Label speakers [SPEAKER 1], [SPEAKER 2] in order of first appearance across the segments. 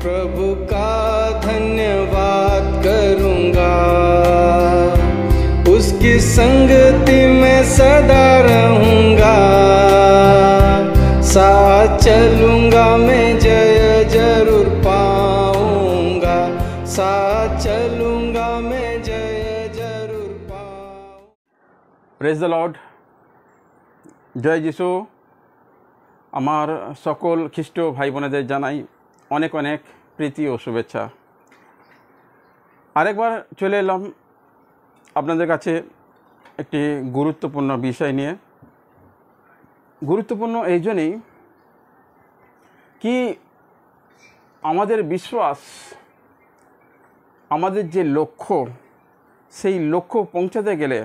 [SPEAKER 1] प्रभु का धन्यवाद करूँगा, उसकी संगति में सदा रहूँगा, साथ चलूँगा मैं जय जरूर पाऊँगा, साथ चलूँगा मैं जय जरूर पाऊँगा।
[SPEAKER 2] Praise the Lord. जय যিশু। আমার সকল খ্রিস্ট ভাই বোনেদের জানাই অনেক অনেক প্রীতি ও শুভেচ্ছা। আরেকবার চলে এলাম আপনাদের কাছে একটি গুরুত্বপূর্ণ বিষয় নিয়ে। গুরুত্বপূর্ণ এই জন্যই কি আমাদের বিশ্বাস, আমাদের যে লক্ষ্য, সেই লক্ষ্য পৌঁছাতে গেলে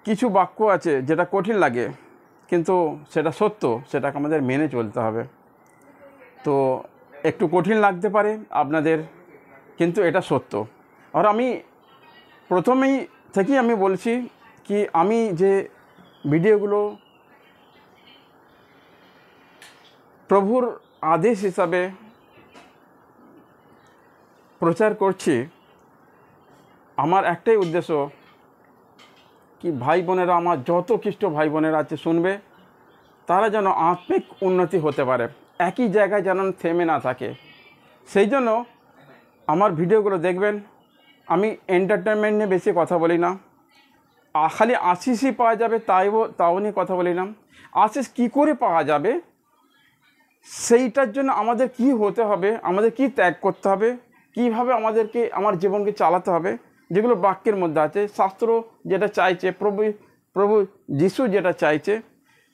[SPEAKER 2] কিছু বাক্য আছে যেটা কঠিন লাগে, কিন্তু সেটা সত্য, সেটাকে আমাদের মেনে চলতে হবে। তো একটু কঠিন লাগতে পারে আপনাদের, কিন্তু এটা সত্য। আর আমি প্রথমেই থেকেই আমি বলছি কি আমি যে ভিডিওগুলো প্রভুর আদেশ হিসাবে প্রচার করছি, আমার একটাই উদ্দেশ্য কি ভাই বোনেরা, আমার যত খ্রিস্ট ভাই বোনেরা আছে শুনবে, তারা যেন আত্মিক উন্নতি হতে পারে, একই জায়গায় যেন থেমে না থাকে। সেই জন্য আমার ভিডিওগুলো দেখবেন। আমি এন্টারটেনমেন্ট নিয়ে বেশি কথা বলি না, খালি আশিসই পাওয়া যাবে তাও নিয়ে কথা বলি না। আশিস কী করে পাওয়া যাবে, সেইটার জন্য আমাদের কি হতে হবে, আমাদের কি ত্যাগ করতে হবে, কিভাবে আমাদেরকে আমার জীবনকে চালাতে হবে, যেগুলো বাক্যের মধ্যে আছে, শাস্ত্র যেটা চাইছে, প্রভু যিশু যেটা চাইছে,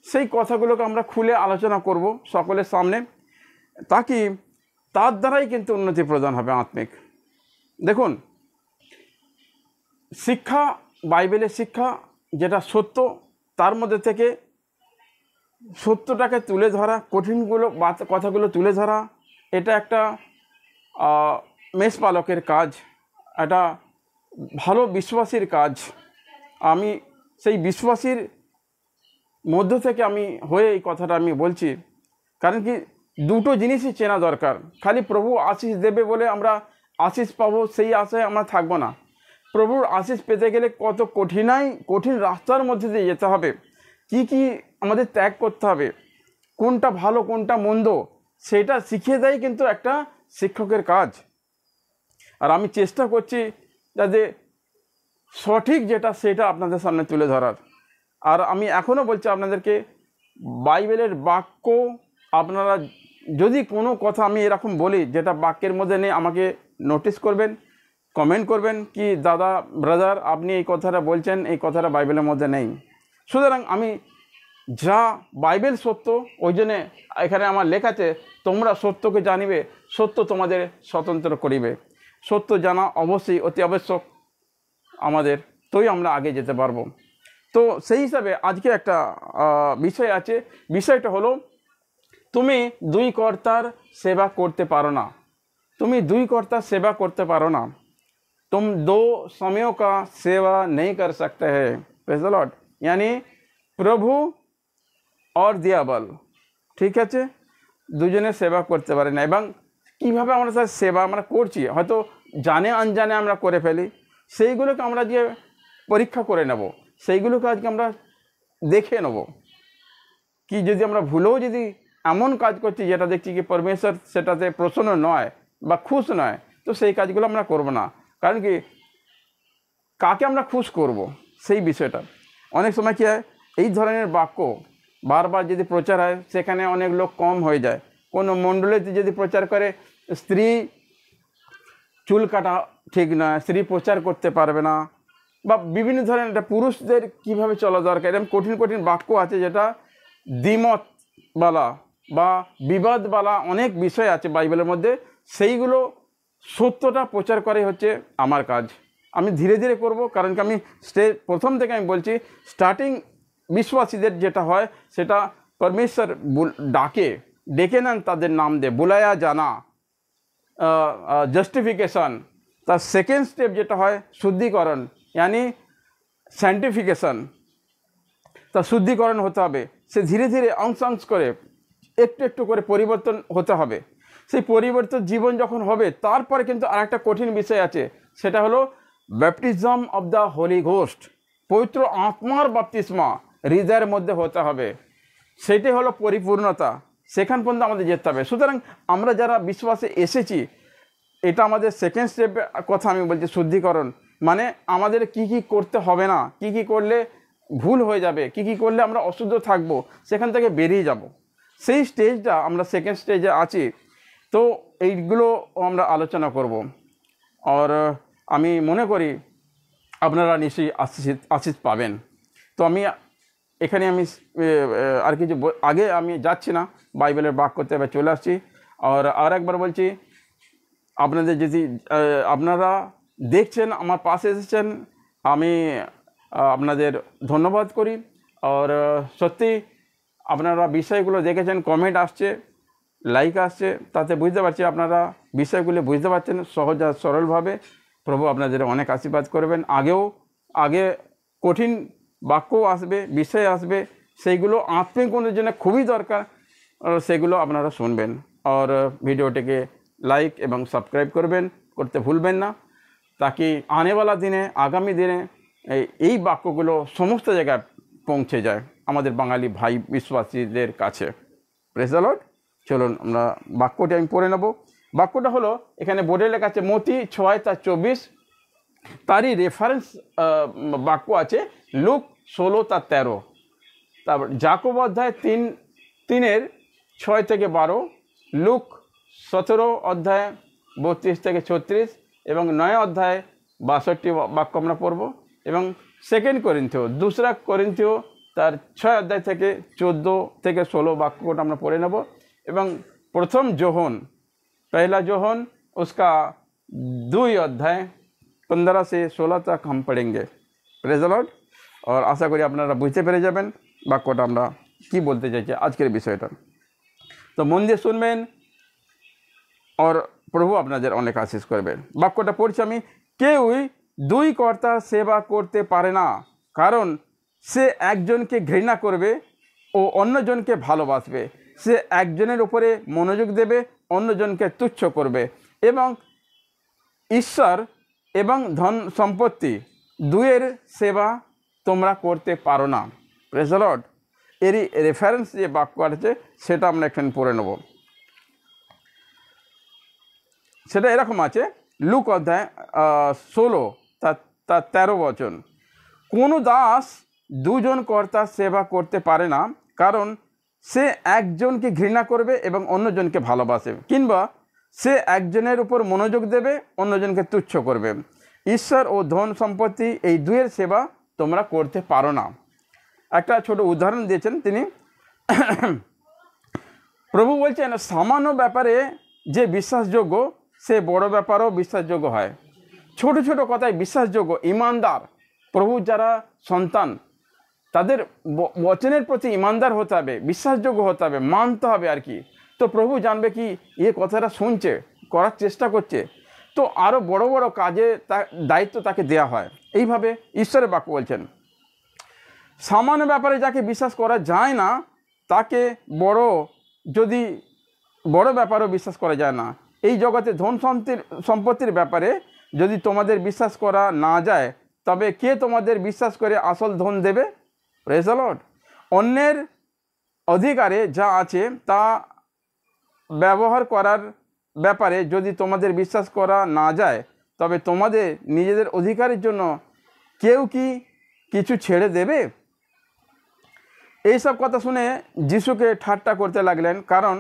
[SPEAKER 2] সেই কথাগুলোকে আমরা খুলে আলোচনা করব সকলের সামনে, তাকি তার দ্বারাই কিন্তু উন্নতি প্রদান হবে আত্মিক। দেখুন, শিক্ষা, বাইবেলের শিক্ষা যেটা সত্য, তার মধ্যে থেকে সত্যটাকে তুলে ধরা, কঠিনগুলো কথাগুলো তুলে ধরা, এটা একটা মেষপালকের কাজ, এটা ভালো বিশ্বাসীর কাজ। আমি সেই বিশ্বাসীর মধ্য থেকে আমি হয়ে এই কথাটা আমি বলছি। কারণ কি, দুটো জিনিসই চেনা দরকার। খালি প্রভু আশিস দেবে বলে আমরা আশিস পাবো সেই আশায় আমরা থাকবো না। প্রভুর আশিস পেতে গেলে কত কঠিন রাস্তার মধ্যে দিয়ে যেতে হবে, কি আমাদের ত্যাগ করতে হবে, কোনটা ভালো কোনটা মন্দ, সেটা শিখিয়ে দেয় কিন্তু একটা শিক্ষকের কাজ। আর আমি চেষ্টা করছি যাতে সঠিক যেটা সেটা আপনাদের সামনে তুলে ধরার। আর আমি এখনও বলছি আপনাদেরকে, বাইবেলের বাক্য আপনারা যদি কোনো কথা আমি এরকম বলি যেটা বাক্যের মধ্যে নেই, আমাকে নোটিস করবেন, কমেন্ট করবেন কি দাদা, ব্রাদার, আপনি এই কথাটা বলছেন, এই কথাটা বাইবেলের মধ্যে নেই। সুতরাং আমি যা বাইবেল সত্য, ওই জন্যে এখানে আমার লেখা আছে, তোমরা সত্যকে জানিবে, সত্য তোমাদের স্বতন্ত্র করিবে। সত্য জানা অবশ্যই অতি আবশ্যক আমাদের, তোই আমরা আগে যেতে পারবো। তো সেই হিসাবে আজকে একটা বিষয় আছে। বিষয়টা হলো, তুমি দুই কর্তার সেবা করতে পারো না। তুমি দুই কর্তার সেবা করতে পারো না। तुम दो समयों का सेवा नहीं कर सकते हैं। Praise the Lord. यानी প্রভু और দিয়াবল, ঠিক আছে, দুজনে সেবা করতে পারে না। এবং কীভাবে আমরা তার সেবা আমরা করছি, হয়তো জানে অনজানে আমরা করে ফেলি, সেইগুলোকে আমরা যে পরীক্ষা করে নেব, সেইগুলোকে আজকে আমরা দেখে নেব কি যদি আমরা ভুলেও যদি এমন কাজ করছি যেটা দেখছি কি পরমেশ্বর সেটাতে প্রসন্ন নয় বা খুশ নয়, তো সেই কাজগুলো আমরা করব না। কারণ কি, কাকে আমরা খুশ করব, সেই বিষয়টা। অনেক সময় কী হয়, এই ধরনের বাক্য বারবার যদি প্রচার হয়, সেখানে অনেক লোক কম হয়ে যায়। কোনো মণ্ডলীতে যদি প্রচার করে স্ত্রী চুল কাটা ঠিক নয়, স্ত্রী প্রচার করতে পারবে না, বা বিভিন্ন ধরনের একটা পুরুষদের কীভাবে চলা দরকার, এরকম কঠিন বাক্য আছে যেটা দ্বিমতওয়ালা বা বিবাদওয়ালা অনেক বিষয় আছে বাইবেলের মধ্যে। সেইগুলো সত্যটা প্রচার করাই হচ্ছে আমার কাজ। আমি ধীরে ধীরে করব, কারণ কি আমি প্রথম থেকে আমি বলছি, স্টার্টিং বিশ্বাসীদের যেটা হয় সেটা পরমেশ্বর ডেকে নেন, তাদের নাম দিয়ে বুলায়া জানা, জাস্টিফিকেশন। তার সেকেন্ড স্টেপ যেটা হয় শুদ্ধিকরণ, यानी স্যান্টিফিকেশন। তা শুদ্ধিকরণ হতে হবে, সে ধীরে ধীরে অংশ করে একটু একটু করে পরিবর্তন হতে হবে। সেই পরিবর্তিত জীবন যখন হবে তারপরে কিন্তু আরেকটা কঠিন বিষয় আছে, সেটা হলো baptism of the Holi ghost, পবিত্র আত্মার বাপ্তিস্মা হৃদয়ের মধ্যে হতে হবে। সেটাই হলো পরিপূর্ণতা, সেখান পর্যন্ত আমাদের যেতে হবে। সুতরাং আমরা যারা বিশ্বাসে এসেছি, এটা আমাদের সেকেন্ড স্টেপের কথা আমি বলছি, শুদ্ধিকরণ। মানে আমাদের কি কি করতে হবে না, কি কি করলে ভুল হয়ে যাবে, কি কি করলে আমরা অশুদ্ধ থাকবো, সেখান থেকে বেরিয়ে যাব, সেই স্টেজটা আমরা সেকেন্ড স্টেজে আছি। তো এইগুলো আমরা আলোচনা করব। আর আমি মনে করি আপনারা নিশ্চয়ই আশীষ পাবেন। তো আমি এখানে আর কিছু আগে আমি যাচ্ছি না, বাইবেলের বাক্য করতে এবার চলে আসছি। আর একবার বলছি, আপনাদের যদি আপনারা দেখছেন, আমার পাশে এসেছেন, আমি আপনাদের ধন্যবাদ করি। আর সত্যি আপনারা বিষয়গুলো দেখেছেন, কমেন্ট আসছে, লাইক আসছে, তাতে বুঝতে পারছি আপনারা বিষয়গুলো বুঝতে পারছেন সহজ আর সরলভাবে। প্রভু আপনাদের অনেক আশীর্বাদ করবেন। আগে কঠিন বাক্য আসবে, বিষয় আসবে, সেইগুলো আত্মিক উন্নতির জন্য খুবই দরকার, সেগুলো আপনারা শুনবেন। আর ভিডিওটিকে লাইক এবং সাবস্ক্রাইব করতে ভুলবেন না, তাকি আনেওয়ালা দিনে, আগামী দিনে এই বাক্যগুলো সমস্ত জায়গায় পৌঁছে যায় আমাদের বাঙালি ভাই বিশ্বাসীদের কাছে। Praise the lord. চলুন আমরা বাক্যটি আমি পড়ে নেব। বাক্যটা হলো, এখানে বোর্ডে লেখা আছে মতি 6:24, তারই রেফারেন্স বাক্য আছে লুক 16:13। তারপর যাকোব অধ্যায় 3:6-12, লুক 17 অধ্যায় 32-36 এবং 9 অধ্যায় 62 বাক্য আমরা পড়ব। এবং সেকেন্ড করিন্থীয়, দুসরা করিন্থীয় তার 6 অধ্যায় থেকে 14-16 বাক্যটা আমরা পড়ে নেব। এবং প্রথম যোহন, पहला जोहन उसका 2 অধ্যায় 15-16 तक हम पढ़ेंगे। Praise the Lord. और आशा करी আপনারা বুঝতে পেরে যাবেন বাক্যটা আমরা কি বলতে চাইছি আজকের বিষয়টা। তো মন দিয়ে শুনবেন, আর প্রভু আপনাদের অনেক আশীষ করবেন। বাক্যটা পড়ছি আমি। কেউই দুই কর্তার সেবা করতে পারে না, কারণ সে একজনকে ঘৃণা করবে ও অন্যজনকে ভালোবাসবে। সে একজনের উপরে মনোযোগ দেবে, অন্যজনকে তুচ্ছ করবে। এবং ঈশ্বর এবং ধন সম্পত্তি দুয়ের সেবা তোমরা করতে পারো না। Praise the lord. এরই রেফারেন্স যে বাক্য আছে সেটা আমরা এখানে পড়ে নেব। সেটা এরকম আছে, লুক অধ্যায় 16 তার 13 বচন। কোনো দাস দুজন কর্তার সেবা করতে পারে না, কারণ সে একজনকে ঘৃণা করবে এবং অন্যজনকে ভালোবাসে, কিংবা সে একজনের উপর মনোযোগ দেবে, অন্যজনকে তুচ্ছ করবে। ঈশ্বর ও ধন সম্পত্তি এই দুয়ের সেবা তোমরা করতে পারো না। একটা ছোট উদাহরণ দিয়েছেন তিনি। প্রভু বলছেন, সামান্য ব্যাপারে যে বিশ্বাসযোগ্য, সে বড় ব্যাপারও বিশ্বাসযোগ্য হয়। ছোট ছোট কথায় বিশ্বাসযোগ্য, ইমানদার প্রভু যারা সন্তান, তাদের বচনের প্রতি ইমানদার হতে হবে, বিশ্বাসযোগ্য হতে হবে, মানতে হবে আর কি। তো প্রভু জানবে কি এ কথাটা শুনছে, করার চেষ্টা করছে, তো আরও বড় বড় কাজে দায়িত্ব তাকে দেয়া হয়। এইভাবে ঈশ্বরের বাক্য বলছেন, সামান্য ব্যাপারে যাকে বিশ্বাস করা যায় না, তাকে বড় ব্যাপারও বিশ্বাস করা যায় না। এই জগতে ধন সম্পত্তির ব্যাপারে যদি তোমাদের বিশ্বাস করা না যায়, তবে কে তোমাদের বিশ্বাস করে আসল ধন দেবে? Praise the lord. অন্যের অধিকারে যা আছে তা ব্যবহার করার ব্যাপারে যদি তোমাদের বিশ্বাস করা না যায়, তবে তোমাদের নিজেদের অধিকারের জন্য কেউ কি কিছু ছেড়ে দেবে? এইসব কথা শুনে যিশুকে ঠাট্টা করতে লাগলেন, কারণ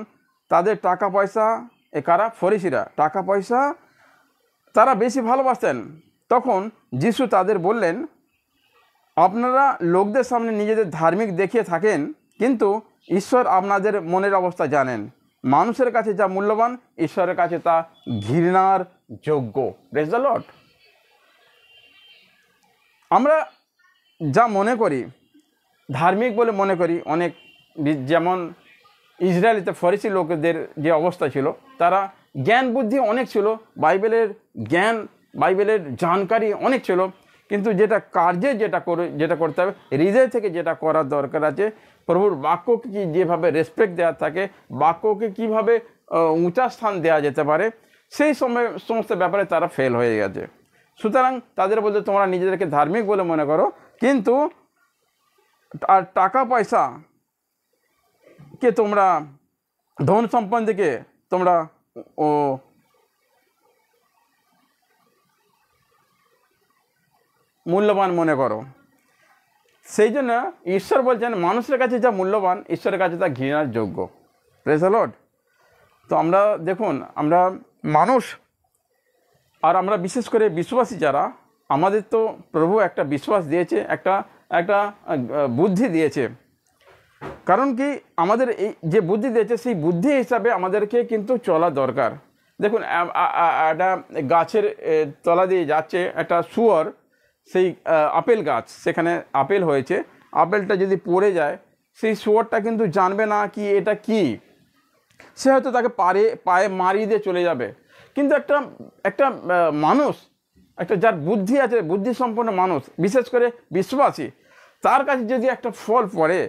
[SPEAKER 2] তাদের টাকা পয়সা, কারা? ফরিসিরা, টাকা পয়সা তারা বেশি ভালোবাসতেন। তখন যিশু তাদের বললেন, আপনারা লোকদের সামনে নিজেদের ধার্মিক দেখিয়ে থাকেন, কিন্তু ঈশ্বর আপনাদের মনের অবস্থা জানেন। মানুষের কাছে যা মূল্যবান, ঈশ্বরের কাছে তা ঘৃণার যোগ্য। Praise the lord. আমরা যা মনে করি, ধার্মিক বলে মনে করি, অনেক, যেমন ইসরায়েলিতে ফরিসি লোকেদের যে অবস্থা ছিল, তারা জ্ঞান বুদ্ধি অনেক ছিল, বাইবেলের জ্ঞান, বাইবেলের জানকারি অনেক ছিল, কিন্তু যেটা কার্যে যেটা করতে হবে, হৃদয় থেকে যেটা করার দরকার আছে, প্রভুর বাক্যকে যেভাবে রেসপেক্ট দেওয়া থাকে, বাক্যকে কীভাবে উঁচা স্থান দেওয়া যেতে পারে, সেই সমস্ত ব্যাপারে তারা ফেল হয়ে গেছে। সুতরাং তাদের বলতে তোমরা নিজেদেরকে ধার্মিক বলে মনে করো, কিন্তু আর টাকা পয়সাকে তোমরা, ধন সম্পত্তিকে তোমরা মূল্যবান মনে করো। সেই জন্য ঈশ্বর বলছেন মানুষের কাছে যা মূল্যবান, ঈশ্বরের কাছে তা ঘৃণার যোগ্য। Praise the lord. তো আমরা দেখুন, আমরা মানুষ, আর আমরা বিশেষ করে বিশ্বাসী যারা, আমাদের তো প্রভু একটা বিশ্বাস দিয়েছে, একটা বুদ্ধি দিয়েছে। কারণ কি, আমাদের এই যে বুদ্ধি দিয়েছে সেই বুদ্ধি হিসাবে আমাদেরকে কিন্তু চলা দরকার। দেখুন, একটা গাছের তলা দিয়ে যাচ্ছে একটা শুয়োর, সেই আপেল গাছ, সেখানে আপেল হয়েছে, আপেলটা যদি পড়ে যায় সেই শুয়োরটা কিন্তু জানবে না কি এটা কি, সে হয়তো তাকে পায়ে মারিয়ে দিয়ে চলে যাবে। কিন্তু একটা মানুষ, একটা যার বুদ্ধি আছে, বুদ্ধিসম্পন্ন মানুষ, বিশেষ করে বিশ্বাসী, তার কাছে যদি একটা ফল পড়ে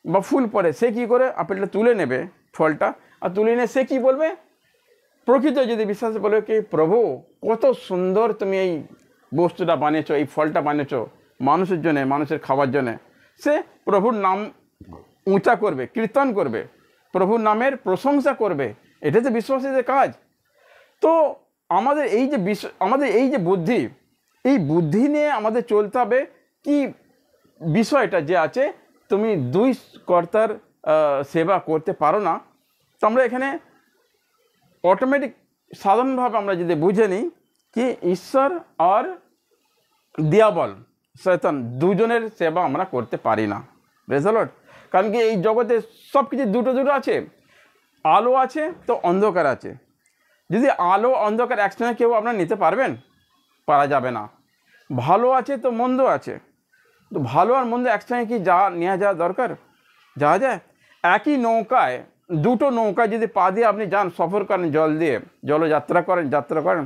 [SPEAKER 2] বা ফুল পড়ে, সে কী করে আপেলটা তুলে নেবে, ফলটা, আর তুলে নিয়ে সে কী বলবে, প্রকৃত যদি বিশ্বাস বলবে কি, প্রভু কত সুন্দর তুমি এই বস্তুটা বানিয়েছো, এই ফলটা বানিয়েছো মানুষের জন্যে, মানুষের খাওয়ার জন্যে। সে প্রভুর নাম উঁচা করবে, কীর্তন করবে, প্রভুর নামের প্রশংসা করবে। এটা তো বিশ্বাসীদের কাজ। তো আমাদের এই যে বুদ্ধি, এই বুদ্ধি নিয়ে আমাদের চলতে হবে। কি বিষয়টা যে আছে, তুমি দুই কর্তার সেবা করতে পারো না। তো আমরা এখানে অটোমেটিক সাধারণভাবে আমরা যদি বুঝে নিই কি, ঈশ্বর আর দিয়াবল, শয়তান, দুজনের সেবা আমরা করতে পারি না। Praise the lord. কারণ কি, এই জগতে সব কিছু দুটো আছে, আলো আছে তো অন্ধকার আছে। যদি আলো অন্ধকার একসঙ্গে কেউ আপনারা নিতে পারবেন? পারা যাবে না। ভালো আছে তো মন্দ আছে, তো ভালো আর মন্দ একসঙ্গে কি নেওয়া যাওয়া দরকার? যাওয়া যায়? একই নৌকায় দুটো নৌকা যদি পা দিয়ে আপনি যান, সফর করেন, জলযাত্রা করেন,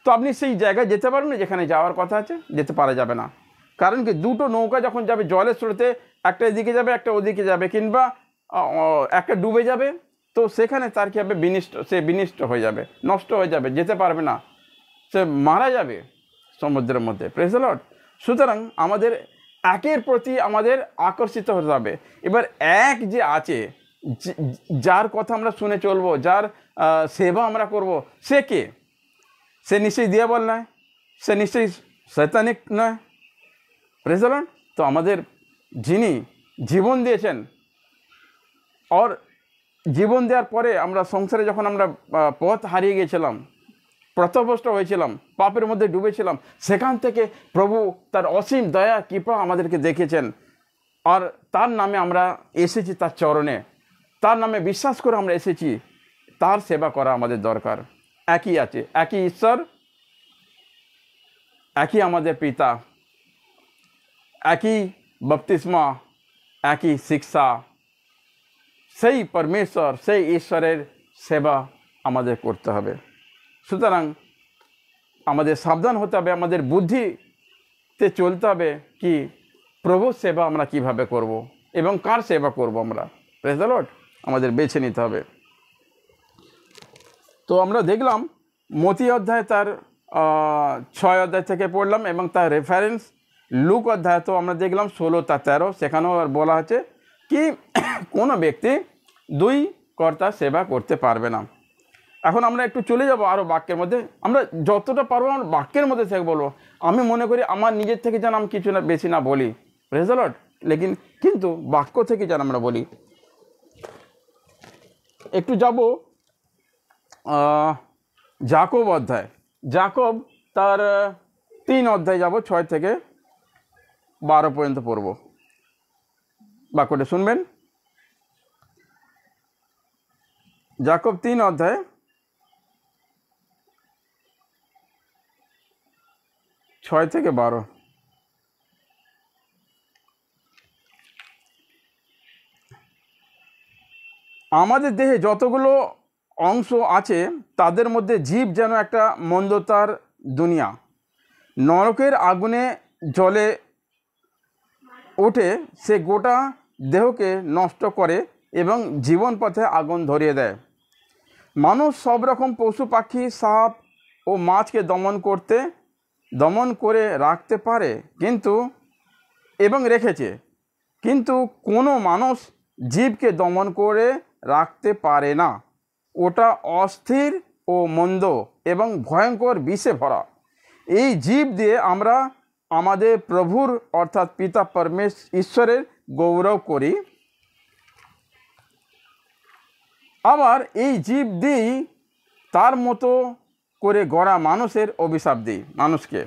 [SPEAKER 2] তো আপনি সেই জায়গায় যেতে পারবেন না যেখানে যাওয়ার কথা আছে? যেতে পারা যাবে না। কারণ কি, দুটো নৌকা যখন যাবে জলের স্রোতে, একটা এদিকে যাবে একটা ওদিকে যাবে, কিংবা একটা ডুবে যাবে, তো সেখানে তার কী হবে, বিনিষ্ট হয়ে যাবে, নষ্ট হয়ে যাবে, যেতে পারবে না, সে মারা যাবে সমুদ্রের মধ্যে। Praise the lord. সুতরাং আমাদের একের প্রতি আমাদের আকর্ষিত হতে হবে। এবার এক যে আছে, যার কথা আমরা শুনে চলবো, যার সেবা আমরা করব, সে কে? সে নিশ্চয়ই দিয়াবল নয়, সে নিশ্চয়ই শয়তানিক নয়। Praise the lord. তো আমাদের যিনি জীবন দিয়েছেন, আর জীবন দেওয়ার পরে আমরা সংসারে যখন আমরা পথ হারিয়ে গিয়েছিলাম, পথভ্রষ্ট হয়েছিলাম, পাপের মধ্যে ডুবেছিলাম, সেখান থেকে প্রভু তার অসীম দয়া কৃপা আমাদেরকে দেখেছেন, আর তার নামে আমরা এসেছি, তার চরণে, তার নামে বিশ্বাস করে আমরা এসেছি। তার সেবা করা আমাদের দরকার। একই আছে, একই ঈশ্বর, একই আমাদের পিতা, একই বপ্তিস্মা, একই শিক্ষা। সেই পরমেশ্বর, সেই ঈশ্বরের সেবা আমাদের করতে হবে। সুতরাং আমাদের সাবধান হতে হবে, আমাদের বুদ্ধিতে চলতে হবে কি, প্রভুর সেবা আমরা কিভাবে করব এবং কার সেবা করব আমরা। Praise the lord. আমাদের বেছে নিতে হবে। তো আমরা দেখলাম মতি অধ্যায় তার 6 অধ্যায় থেকে পড়লাম, এবং তার রেফারেন্স লুক অধ্যায় তো আমরা দেখলাম 16-13, সেখানেও বলা আছে কি কোনো ব্যক্তি দুই কর্তার সেবা করতে পারবে না। এখন আমরা একটু চলে যাব আরও বাক্যের মধ্যে। আমরা যতটা পারবো আমরা বাক্যের মধ্যে থেকে বলবো। আমি মনে করি আমার নিজের থেকে যেন আমি কিছু না বেশি না বলি, প্রেজ দ্য লর্ড, কিন্তু বাক্য থেকে যেন আমরা বলি। একটু যাব যাকব অধ্যায়, যাকব তার 3 অধ্যায় যাব, 6 থেকে 12 পর্যন্ত পড়ব। বাক্যটা শুনবেন। যাকব 3 অধ্যায় 6 থেকে 12। আমাদের দেহে যতগুলো অংশ আছে তাদের মধ্যে জীব যেন একটা মন্দতার দুনিয়া, নরকের আগুনে জ্বলে ওঠে, সে গোটা দেহকে নষ্ট করে এবং জীবন পথে আগুন ধরিয়ে দেয়। মানুষ সব রকম পশু পাখি সাপ ও মাছকে দমন করে রাখতে পারে এবং রেখেছে, কিন্তু কোনো মানুষ জীবকে দমন করে রাখতে পারে না। ওটা অস্থির ও মন্দ এবং ভয়ঙ্কর বিষে ভরা। এই জীব দিয়ে আমরা আমাদের প্রভুর অর্থাৎ পিতা ঈশ্বরের গৌরব করি, আবার এই জীব দিয়েই তার মতো করে গড়া মানুষের অভিশাপ দিই মানুষকে।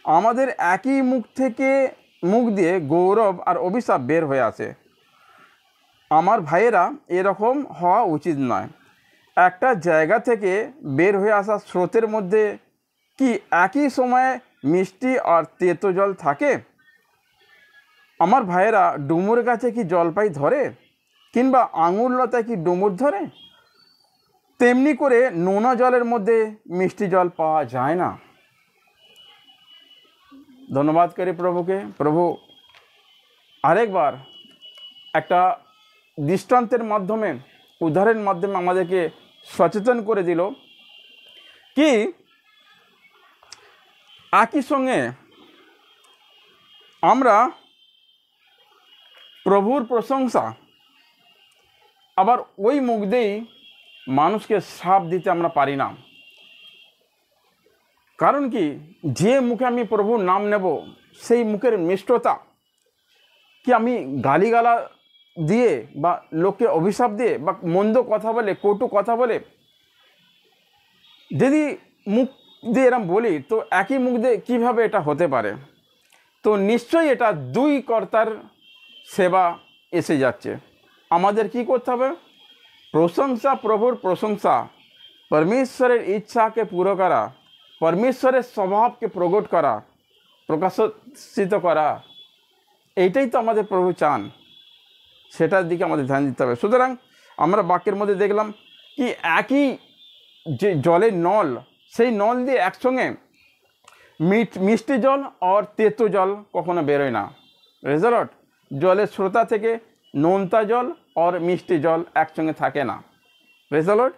[SPEAKER 2] আমাদের একই মুখ দিয়ে গৌরব আর অভিশাপ বের হয়ে আসে। আমার ভাইয়েরা, এরকম হওয়া উচিত নয়। একটা জায়গা থেকে বের হয়ে আসা স্রোতের মধ্যে কি একই সময়ে মিষ্টি আর তেতো জল থাকে? আমার ভাইয়েরা, ডুমুর গাছে কি জলপাই ধরে, কিংবা আঙুর লতায় কি ডুমুর ধরে? তেমনি করে নোনা জলের মধ্যে মিষ্টি জল পাওয়া যায় না। ধন্যবাদ করি প্রভুকে। প্রভু আরেকবার একটা দৃষ্টান্তের মাধ্যমে, উদাহরণের মাধ্যমে আমাদেরকে সচেতন করে দিল কি একই সঙ্গে আমরা প্রভুর প্রশংসা, আবার ওই মুখ দিয়েই মানুষকে শ্রাপ দিতে আমরা পারি না। কারণ কি, যে মুখে আমি প্রভুর নাম নেব সেই মুখের মিষ্টতা কি আমি গালিগালা দিয়ে বা লোককে অভিশাপ দিয়ে বা মন্দ কথা বলে, কটু কথা বলে যদি মুখ দিয়ে এরম বলি, তো একই মুখ দিয়ে কীভাবে এটা হতে পারে? তো নিশ্চয়ই এটা দুই কর্তার সেবা এসে যাচ্ছে। আমাদের কি করতে হবে? প্রশংসা, প্রভুর প্রশংসা, পরমেশ্বরের ইচ্ছাকে পুরো করা, পরমেশ্বরের স্বভাবকে প্রকাশিত করা, এইটাই তো আমাদের প্রভু চান। সেটার দিকে আমাদের ধ্যান দিতে হবে। সুতরাং আমরা বাক্যের মধ্যে দেখলাম কি একই যে জলের নল, সেই নল দিয়ে একসঙ্গে মিষ্টি জল আর তেতো জল কখনো বেরোয় না। রেজাল্ট, জলের স্রোতা থেকে নোনতা জল আর মিষ্টি জল একসঙ্গে থাকে না। রেজাল্ট,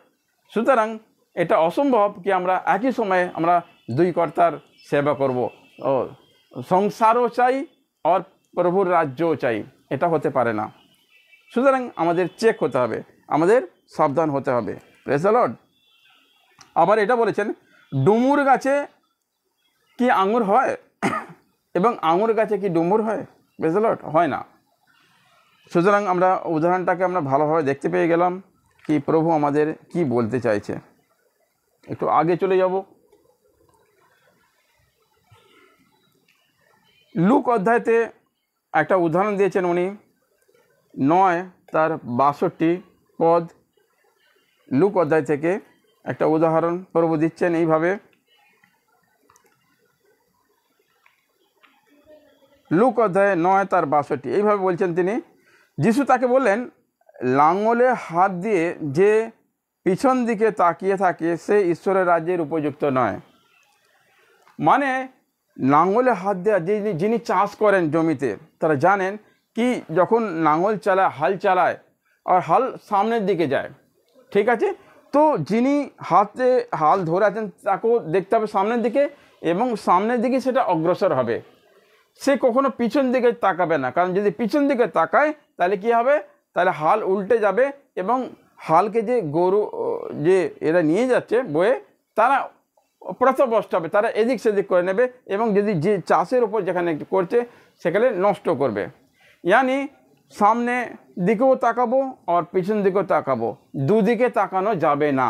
[SPEAKER 2] সুতরাং এটা অসম্ভব কি আমরা একই সময়ে আমরা দুই কর্তার সেবা করব। ও সংসারও চাই আর প্রভুর রাজ্যও চাই, এটা হতে পারে না। সুতরাং আমাদের চেক হতে হবে, আমাদের সাবধান হতে হবে। Praise the lord. আবার এটা বলেছেন, ডুমুর গাছে কি আঙুর হয় এবং আঙুর গাছে কি ডুমুর হয়? প্রেজ দ্য লর্ড, হয় না। সুতরাং আমরা উদাহরণটাকে আমরা ভালোভাবে দেখতে পেয়ে গেলাম কি প্রভু আমাদের কি বলতে চাইছে। একটু আগে চলে যাব। লুক অধ্যায়তে একটা উদাহরণ দিয়েছেন উনি, 9:62 পদ। লুক অধ্যায় থেকে একটা উদাহরণ প্রভু দিচ্ছেন এইভাবে। লুক অধ্যায় 9:62 এইভাবে বলছেন তিনি, যিশু তাকে বললেন, লাঙলে হাত দিয়ে যে পিছন দিকে তাকিয়ে থাকে সে ঈশ্বরের রাজ্যের উপযুক্ত নয়। মানে লাঙলে হাত দেওয়া, যিনি চাষ করেন জমিতে, তারা জানেন কি যখন লাঙল চালায়, হাল চালায় আর হাল সামনের দিকে যায়, ঠিক আছে? তো যিনি হাতে হাল ধরে আছেন তাকেও দেখতে হবে সামনের দিকে, এবং সামনের দিকে সেটা অগ্রসর হবে। সে কখনো পিছন দিকে তাকাবে না, কারণ যদি পিছন দিকে তাকায় তাহলে কি হবে? তাহলে হাল উল্টে যাবে এবং হালকে যে গরু যে এরা নিয়ে যাচ্ছে বয়ে, তারা প্রথভ্রষ্ট হবে, তারা এদিক সেদিক করে নেবে এবং যদি যে চাষের ওপর যেখানে করছে সেখানে নষ্ট করবে। ইয়ানি সামনে দিকেও তাকাবো আর পিছন দিকেও তাকাবো, দুদিকে তাকানো যাবে না,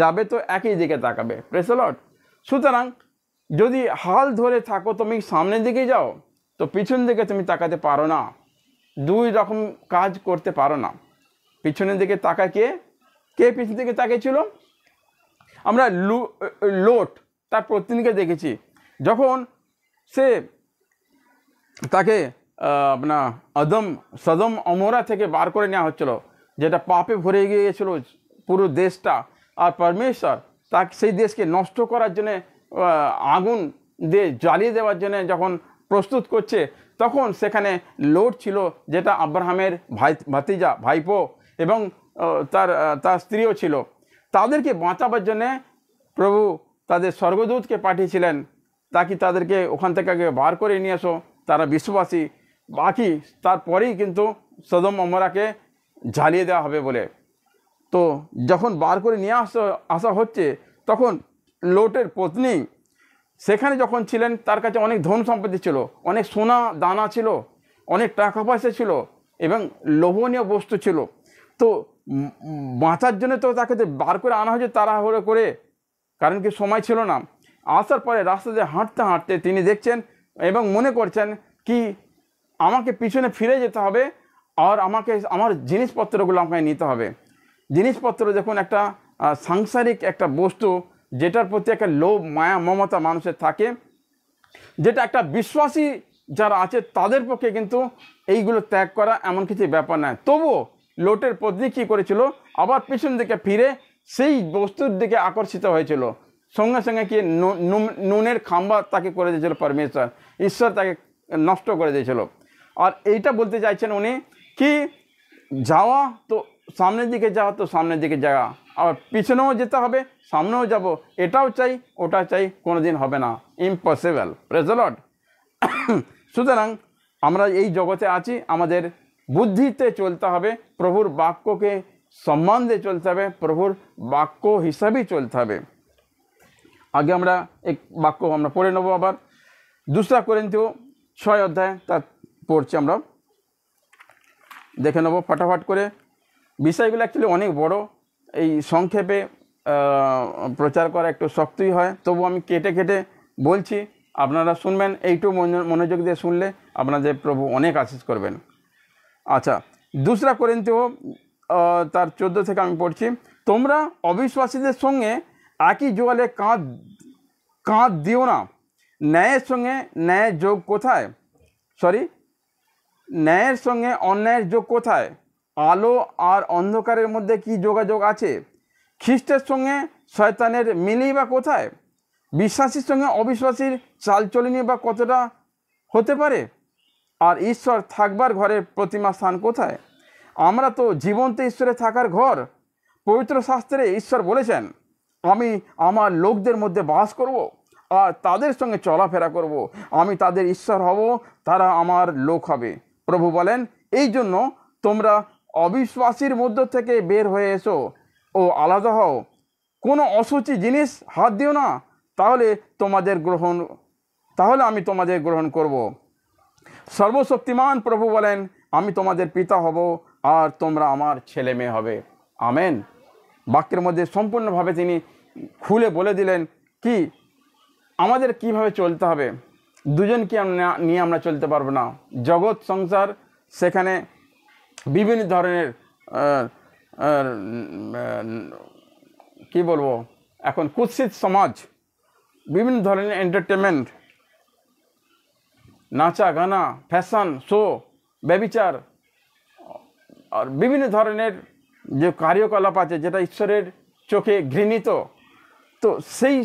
[SPEAKER 2] যাবে তো একই দিকে তাকাবে। Praise the lord. সুতরাং যদি হাল ধরে থাকো তুমি সামনের দিকে যাও, তো পিছন দিকে তুমি তাকাতে পারো না, দুই রকম কাজ করতে পারো না। পিছনের দিকে তাকায় কে পিছন দিকে তাকিয়েছিল? আমরা লোট তার পত্নীকে দেখেছি, যখন সে তাকে সদম অমরা থেকে বার করে নেওয়া হচ্ছিল, যেটা পাপে ভরে গিয়েছিল পুরো দেশটা, আর পরমেশ্বর তাকে সেই দেশকে নষ্ট করার জন্যে আগুন দিয়ে জ্বালিয়ে দেওয়ার জন্য যখন প্রস্তুত করছে, তখন সেখানে লোট ছিল, যেটা আব্রাহামের ভাতিজা, ভাইপো, এবং তার স্ত্রীও ছিল। তাদেরকে বাঁচাবার জন্যে প্রভু তাদের স্বর্গদূতকে পাঠিয়েছিলেন, তাকে তাদেরকে ওখান থেকে আগে বার করে নিয়ে এসো, তারা বিশ্বাসী, বাকি তারপরেই কিন্তু সদম অমরাকে জ্বালিয়ে দেওয়া হবে বলে। তো যখন বার করে নিয়ে আসা হচ্ছে, তখন লোটের পত্নী সেখানে যখন ছিলেন, তার কাছে অনেক ধন সম্পত্তি ছিল, অনেক সোনা দানা ছিল, অনেক টাকা পয়সা ছিল এবং লোভনীয় বস্তু ছিল। তো বাঁচার জন্য তো তাকে বার করে আনা হয়েছে তাড়াহুড়ো করে, কারণ কি সময় ছিল না। আসার পরে রাস্তাতে হাঁটতে হাঁটতে তিনি দেখছেন এবং মনে করছেন কি আমাকে পিছনে ফিরে যেতে হবে আর আমাকে আমার জিনিসপত্রগুলো আমাকে নিতে হবে। জিনিসপত্র যখন একটা সাংসারিক একটা বস্তু, যেটার প্রতি একটা লোভ মায়া মমতা মানুষের থাকে, যেটা একটা বিশ্বাসী যারা আছে তাদের পক্ষে কিন্তু এইগুলো ত্যাগ করা এমন কিছু ব্যাপার নয়। তবুও লোটের পত্নী কী করেছিল, আবার পিছন দিকে ফিরে সেই বস্তুর দিকে আকর্ষিত হয়েছিল। সঙ্গে সঙ্গে কি নুনের খাম্বা তাকে করে দিয়েছিল পরমেশ্বর, ঈশ্বর তাকে নষ্ট করে দিয়েছিল। আর এইটা বলতে চাইছেন উনি কি যাওয়া তো সামনের দিকে যাওয়া তো সামনের দিকে যাওয়া, আবার পিছনেও যেতে হবে, সামনেও যাব, এটাও চাই ওটা চাই, কোনো দিন হবে না, ইম্পসিবল। Praise the lord. সুতরাং আমরা এই জগতে আছি, আমাদের বুদ্ধিতে চলতে হবে, প্রভুর বাক্যকে সম্মান দিয়ে চলতে হবে, প্রভুর বাক্য হিসাবেই চলতে হবে। আগে আমরা এক বাক্য আমরা পড়ে নেব, আবার 2 কোরিন্থীয় 6 অধ্যায় তা পড়ছি, আমরা দেখে নেব ফটাফট করে। বিষয়গুলো অ্যাকচুয়ালি অনেক বড়, এই সংক্ষেপে প্রচার করা একটু শক্তই হয়, তবু আমি কেটে কেটে বলছি, আপনারা শুনবেন, এইটু মনোযোগ দিয়ে শুনলে আপনাদের প্রভু অনেক আশীষ করবেন। আচ্ছা, 2 কোরিন্থীয় তার 14 থেকে আমি পড়ছি। তোমরা অবিশ্বাসীদের সঙ্গে একই জোয়ালে কাঁধ দিও না। ন্যায়ের সঙ্গে ন্যায়ের যোগ কোথায়? ন্যায়ের সঙ্গে অন্যায়ের যোগ কোথায়? আলো আর অন্ধকারের মধ্যে কি যোগাযোগ আছে? খ্রিস্টের সঙ্গে শয়তানের মিলই বা কোথায়? বিশ্বাসীর সঙ্গে অবিশ্বাসীর চালচলনি বা কতটা হতে পারে? আর ঈশ্বর থাকবার ঘরের প্রতিমা স্থান কোথায়? আমরা তো জীবন্ত ঈশ্বরে থাকার ঘর। পবিত্র শাস্ত্রে ঈশ্বর বলেছেন, আমি আমার লোকদের মধ্যে বাস করব আর তাদের সঙ্গে চলাফেরা করব, আমি তাদের ঈশ্বর হব, তারা আমার লোক হবে। প্রভু বলেন, এই জন্য তোমরা অবিশ্বাসীর মধ্য থেকে বের হয়ে এসো ও আলাদা হও। কোনো অসুচি জিনিস হাত দিও না, তাহলে আমি তোমাদের গ্রহণ করব। সর্বশক্তিমান প্রভু বলেন, আমি তোমাদের পিতা হব আর তোমরা আমার ছেলে মেয়ে হবে। আমেন। বাক্যের মধ্যে সম্পূর্ণভাবে তিনি খুলে বলে দিলেন কি আমাদের কিভাবে চলতে হবে। দুজনকে নিয়ে আমরা চলতে পারবো না। জগৎ সংসার, সেখানে বিভিন্ন ধরনের কি বলবো, এখন কুৎসিত সমাজ, বিভিন্ন ধরনের এন্টারটেনমেন্ট, নাচা গানা, ফ্যাশন শো, ব্যভিচার আর বিভিন্ন ধরনের যে কার্যকলাপ আছে যেটা ঈশ্বরের চোখে ঘৃণিত, তো সেই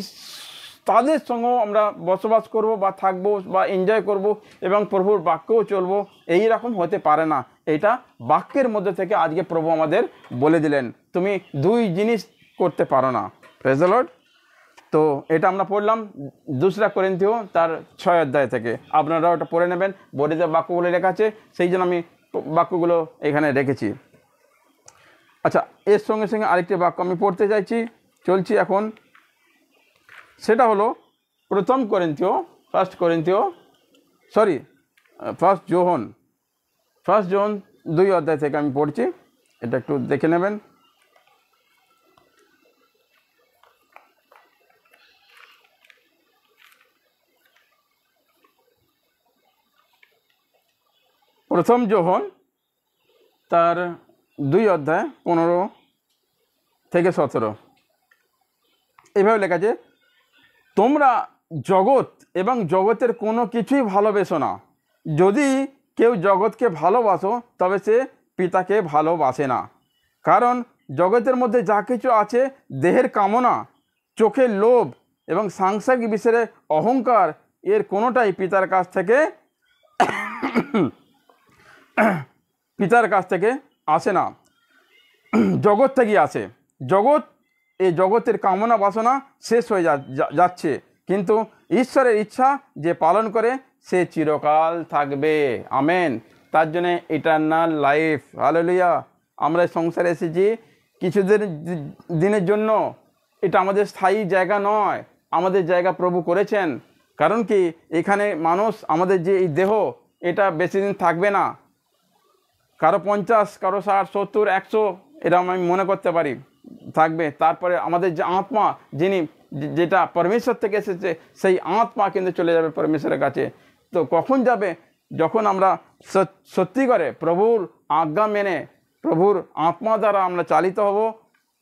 [SPEAKER 2] তাদের সঙ্গেও আমরা বসবাস করব বা থাকবো বা এনজয় করব এবং প্রভুর বাক্যও চলবো, এই রকম হতে পারে না। এটা বাক্যের মধ্যে থেকে আজকে প্রভু আমাদের বলে দিলেন, তুমি দুই জিনিস করতে পারো না। Praise the lord. তো এটা আমরা পড়লাম 2 কোরিন্থীয় তার 6 অধ্যায় থেকে। আপনারা ওটা পড়ে নেবেন, বোর্ডে বাক্যগুলো লেখা আছে, সেই জন্য আমি বাক্যগুলো এখানে রেখেছি। আচ্ছা, এর সঙ্গে সঙ্গে আরেকটি বাক্য আমি পড়তে চাইছি, চলছি এখন। সেটা হলো 1 জোহন 2 অধ্যায় থেকে আমি পড়ছি, এটা একটু দেখে নেবেন। প্রথম যোহন তার 2 অধ্যায় 15 থেকে 17 এইভাবে লেখা আছে, তোমরা জগৎ এবং জগতের কোনো কিছুই ভালোবেসো না। যদি কেউ জগৎকে ভালোবাসো তবে সে পিতাকে ভালোবাসে না। কারণ জগতের মধ্যে যা কিছু আছে, দেহের কামনা, চোখের লোভ এবং সাংসারিক বিষয়ে অহংকার, এর কোনোটাই পিতার কাছ থেকে আসে না, জগৎ থেকেই আসে। জগৎ এই জগতের কামনা বাসনা শেষ হয়ে যাচ্ছে, কিন্তু ঈশ্বরের ইচ্ছা যে পালন করে সে চিরকাল থাকবে। আমেন। তার জন্যে ইটারনাল লাইফ। হালেলুয়া। আমরা সংসারে এসেছি দিনের জন্য, এটা আমাদের স্থায়ী জায়গা নয়, আমাদের জায়গা প্রভু করেছেন। কারণ কি, এখানে মানুষ, আমাদের যে এই দেহ, এটা বেশি দিন থাকবে না। কারো 50, কারো 60, 70, 100 এরকম আমি মনে করতে পারি থাকবে। তারপরে আমাদের যে আত্মা, যেটা পরমেশ্বর থেকে এসেছে, সেই আত্মা কিন্তু চলে যাবে পরমেশ্বরের কাছে। তো কখন যাবে? যখন আমরা সত্যি করে প্রভুর আজ্ঞা মেনে, প্রভুর আত্মা দ্বারা আমরা চালিত হব।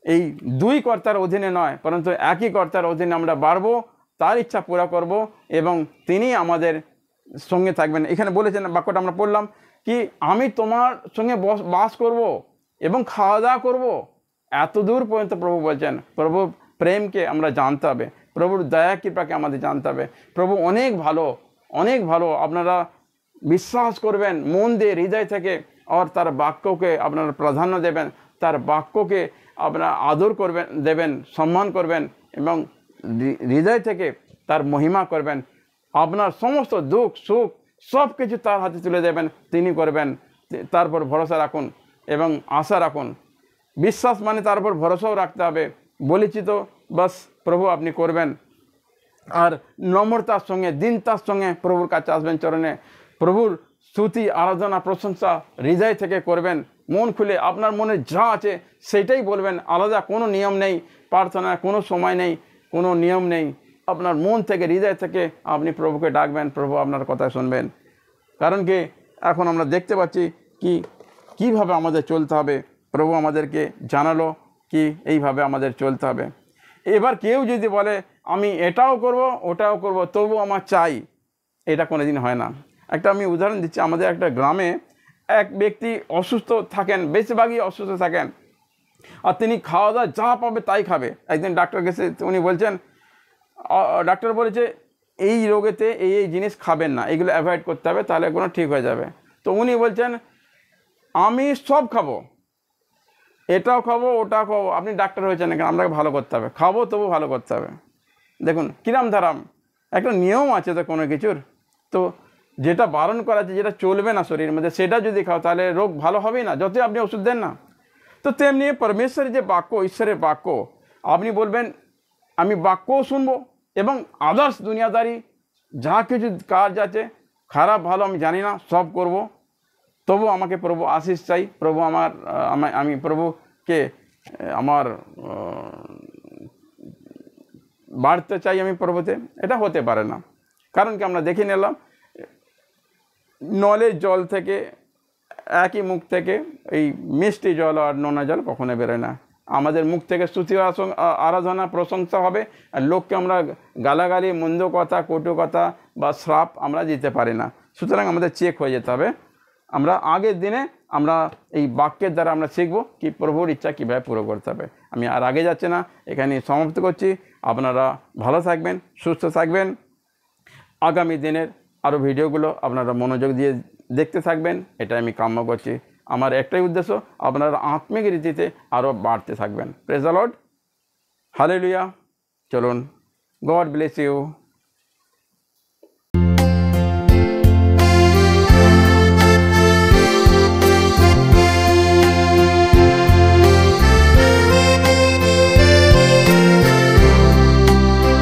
[SPEAKER 2] এই দুই কর্তার অধীনে নয়, পরন্তু একই কর্তার অধীনে আমরা বাড়বো, তার ইচ্ছা পুরা করব, এবং তিনি আমাদের সঙ্গে থাকবেন। এখানে বলেছেন, বাক্যটা আমরা পড়লাম কি, আমি তোমার সঙ্গে বাস করব এবং খাওয়া দাওয়া করবো। এত দূর পর্যন্ত প্রভু বলছেন। প্রভুর প্রেমকে আমরা জানতে হবে, প্রভুর দয়া কৃপাকে আমাদের জানতে হবে। প্রভু অনেক ভালো, অনেক ভালো। আপনারা বিশ্বাস করবেন মন দিয়ে, হৃদয় থেকে, আর তার বাক্যকে আপনারা প্রাধান্য দেবেন, তার বাক্যকে আপনারা আদর করবেন, দেবেন, সম্মান করবেন, এবং হৃদয় থেকে তার মহিমা করবেন। আপনার সমস্ত দুঃখ সুখ সব কিছু তার হাতে তুলে দেবেন, তিনি করবেন। তারপর ভরসা রাখুন এবং আশা রাখুন। বিশ্বাস মানে তার উপর ভরসাও রাখতে হবে। বলেছি তো, বাস প্রভু আপনি করবেন। আর নম্রতার সঙ্গে, দিনতার সঙ্গে প্রভুর কাছে আসবেন চরণে। প্রভুর স্তুতি, আরাধনা, প্রশংসা হৃদয় থেকে করবেন। মন খুলে আপনার মনে যা আছে সেটাই বলবেন। আলাদা কোনো নিয়ম নেই, প্রার্থনার কোনো সময় নেই, কোনো নিয়ম নেই। আপনার মন থেকে, হৃদয় থেকে আপনি প্রভুকে ডাকবেন, প্রভু আপনার কথা শুনবেন। কারণ কি, এখন আমরা দেখতে পাচ্ছি কীভাবে আমাদের চলতে হবে। প্রভু আমাদেরকে জানালো কি এইভাবে আমাদের চলতে হবে। এবার কেউ যদি বলে আমি এটাও করব, ওটাও করব, তবু আমার চাই, এটা কোনো দিন হয় না। একটা আমি উদাহরণ দিচ্ছি। আমাদের একটা গ্রামে এক ব্যক্তি অসুস্থ থাকেন, বেশিরভাগই অসুস্থ থাকেন, আর তিনি খাওয়া দাওয়া যা পাবে তাই খাবে। একদিন ডাক্তার কাছে উনি বলছেন, ডাক্তার বলেছে এই রোগেতে এই জিনিস খাবেন না, এগুলো অ্যাভয়েড করতে হবে, তাহলে কোনো ঠিক হয়ে যাবে। তো উনি বলছেন আমি সব খাবো, এটাও খাবো, ওটাও খাবো। আপনি ডাক্তার হয়েছেন এখানে, আপনাকে ভালো করতে হবে, খাবো তবু ভালো করতে হবে। দেখুন কিরাম ধারাম, একটা নিয়ম আছে তো কোনো কিছুর। তো যেটা বারণ করা আছে, যেটা চলবে না শরীরের মধ্যে, সেটা যদি খাও তাহলে রোগ ভালো হবেই না, যতই আপনি ওষুধ দেন না। তো তেমনি পরমেশ্বরের যে বাক্য, ঈশ্বরের বাক্য, আপনি বলবেন আমি বাক্যও শুনবো, এবং আদার্স দুনিয়াদারি যা কিছু কাজ আছে, খারাপ ভালো আমি জানি না, সব করব। তবু আমাকে প্রভু আশিস চাই, প্রভু আমি প্রভুকে আমার বাড়তে চাই আমি প্রভুতে। এটা হতে পারে না। কারণ কি, আমরা দেখে নিলাম নলের জল থেকে, একই মুখ থেকে এই মিষ্টি জল আর নোনা জল কখনো বেরোয় না। আমাদের মুখ থেকে স্তুতি, আরাধনা, প্রশংসা হবে, আর লোককে আমরা গালাগালি, মন্দ কথা, কটু কথা বা শ্রাপ আমরা দিতে পারি না। সুতরাং আমাদের চেক হয়ে যেতে হবে। আমরা আগের দিনে আমরা এই বাক্যের দ্বারা আমরা শিখব কি প্রভুর ইচ্ছা কীভাবে পুরো করতে হবে। আমি আর আগে যাচ্ছি না, এখানে সমাপ্ত করছি। আপনারা ভালো থাকবেন, সুস্থ থাকবেন। আগামী দিনের আরও ভিডিওগুলো আপনারা মনোযোগ দিয়ে দেখতে থাকবেন, এটা আমি কাম্য করছি। আমার একটাই উদ্দেশ্য, আপনারা আত্মিক রীতিতে আরও বাড়তে থাকবেন। Praise the lord, hallelujah. চলুন, গড ব্লেস ইউ।